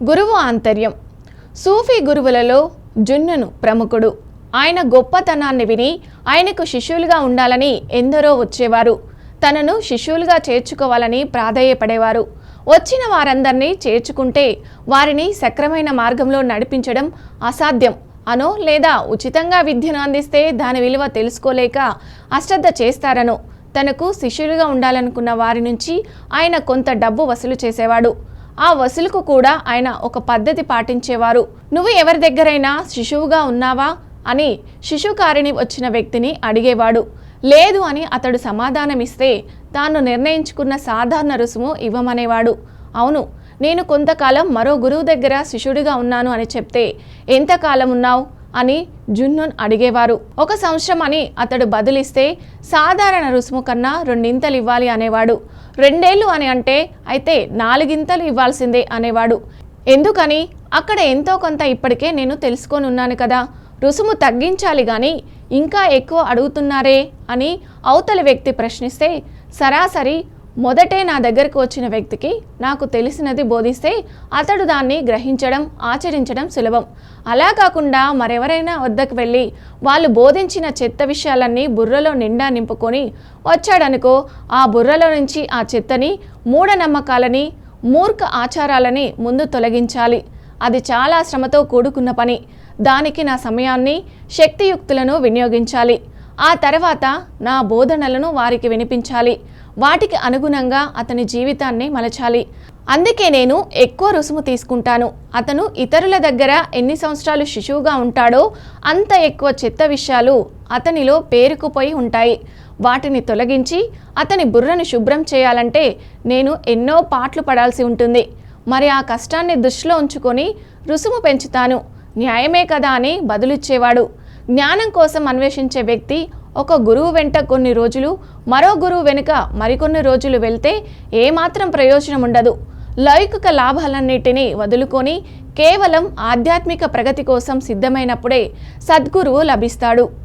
గురువు ఆంతర్యం. సూఫీ గురువులలో జున్నను ప్రముఖుడు. ఆయన గొప్పతనాన్ని విని ఆయనకు శిష్యులుగా ఉండాలని ఎందరో వచ్చేవారు. తనను శిష్యులుగా చేర్చుకోవాలని ప్రాధేయపడేవారు. వచ్చిన వారందరినీ చేర్చుకుంటే వారిని సక్రమైన మార్గంలో నడిపించడం అసాధ్యం అనో లేదా ఉచితంగా విద్యను అందిస్తే దాని విలువ తెలుసుకోలేక అశ్రద్ధ చేస్తారనో తనకు శిష్యులుగా ఉండాలనుకున్న వారి నుంచి ఆయన కొంత డబ్బు వసూలు చేసేవాడు. ఆ వసూలుకు కూడా ఆయన ఒక పద్ధతి పాటించేవారు. నువ్వు ఎవరి దగ్గరైనా శిశువుగా ఉన్నావా అని శిశుకారిణి వచ్చిన వ్యక్తిని అడిగేవాడు. లేదు అని అతడు సమాధానమిస్తే తాను నిర్ణయించుకున్న సాధారణ రుసుము ఇవ్వమనేవాడు. అవును, నేను కొంతకాలం మరో గురువు దగ్గర శిష్యుడిగా ఉన్నాను అని చెప్తే ఎంతకాలం ఉన్నావు అని జున్నూన్ అడిగేవారు. 1 సంవత్సరం అని అతడు బదులిస్తే సాధారణ రుసుము కన్నా 2 ఇవ్వాలి అనేవాడు. 2 ఏళ్ళు అని అంటే అయితే 4 ఇవ్వాల్సిందే అనేవాడు. ఎందుకని? అక్కడ ఎంతో కొంత ఇప్పటికే నేను తెలుసుకొని ఉన్నాను కదా, రుసుము తగ్గించాలి కానీ ఇంకా ఎక్కువ అడుగుతున్నారే అని అవతలి వ్యక్తి ప్రశ్నిస్తే సరాసరి మొదటే నా దగ్గరకు వచ్చిన వ్యక్తికి నాకు తెలిసినది బోధిస్తే అతడు దాన్ని గ్రహించడం ఆచరించడం సులభం. అలా కాకుండా మరెవరైనా వద్దకు వెళ్ళి వాళ్ళు బోధించిన చెత్త విషయాలన్నీ బుర్రలో నిండా నింపుకొని వచ్చాడనుకో, ఆ బుర్రలో నుంచి ఆ చెత్తని మూఢనమ్మకాలని మూర్ఖ ఆచారాలని ముందు తొలగించాలి. అది చాలా శ్రమతో కూడుకున్న పని. దానికి నా సమయాన్ని శక్తియుక్తులను వినియోగించాలి. ఆ తర్వాత నా బోధనలను వారికి వినిపించాలి. వాటికి అనుగుణంగా అతని జీవితాన్ని మలచాలి. అందుకే నేను ఎక్కువ రుసుము తీసుకుంటాను. అతను ఇతరుల దగ్గర ఎన్ని సంవత్సరాలు శిశువుగా ఉంటాడో అంత ఎక్కువ చెత్త విషయాలు అతనిలో పేరుకుపోయి ఉంటాయి. వాటిని తొలగించి అతని బుర్రను శుభ్రం చేయాలంటే నేను ఎన్నో పాట్లు పడాల్సి ఉంటుంది. మరి ఆ కష్టాన్ని దృష్టిలో ఉంచుకొని రుసుము పెంచుతాను. న్యాయమే కదా అని బదులిచ్చేవాడు. జ్ఞానం కోసం అన్వేషించే వ్యక్తి ఒక గురువు వెంట కొన్ని రోజులు, మరో గురువు వెనుక మరికొన్ని రోజులు వెళ్తే ఏమాత్రం ప్రయోజనం ఉండదు. లౌకిక లాభాలన్నిటినీ వదులుకొని కేవలం ఆధ్యాత్మిక ప్రగతి కోసం సిద్ధమైనప్పుడే సద్గురువు లభిస్తాడు.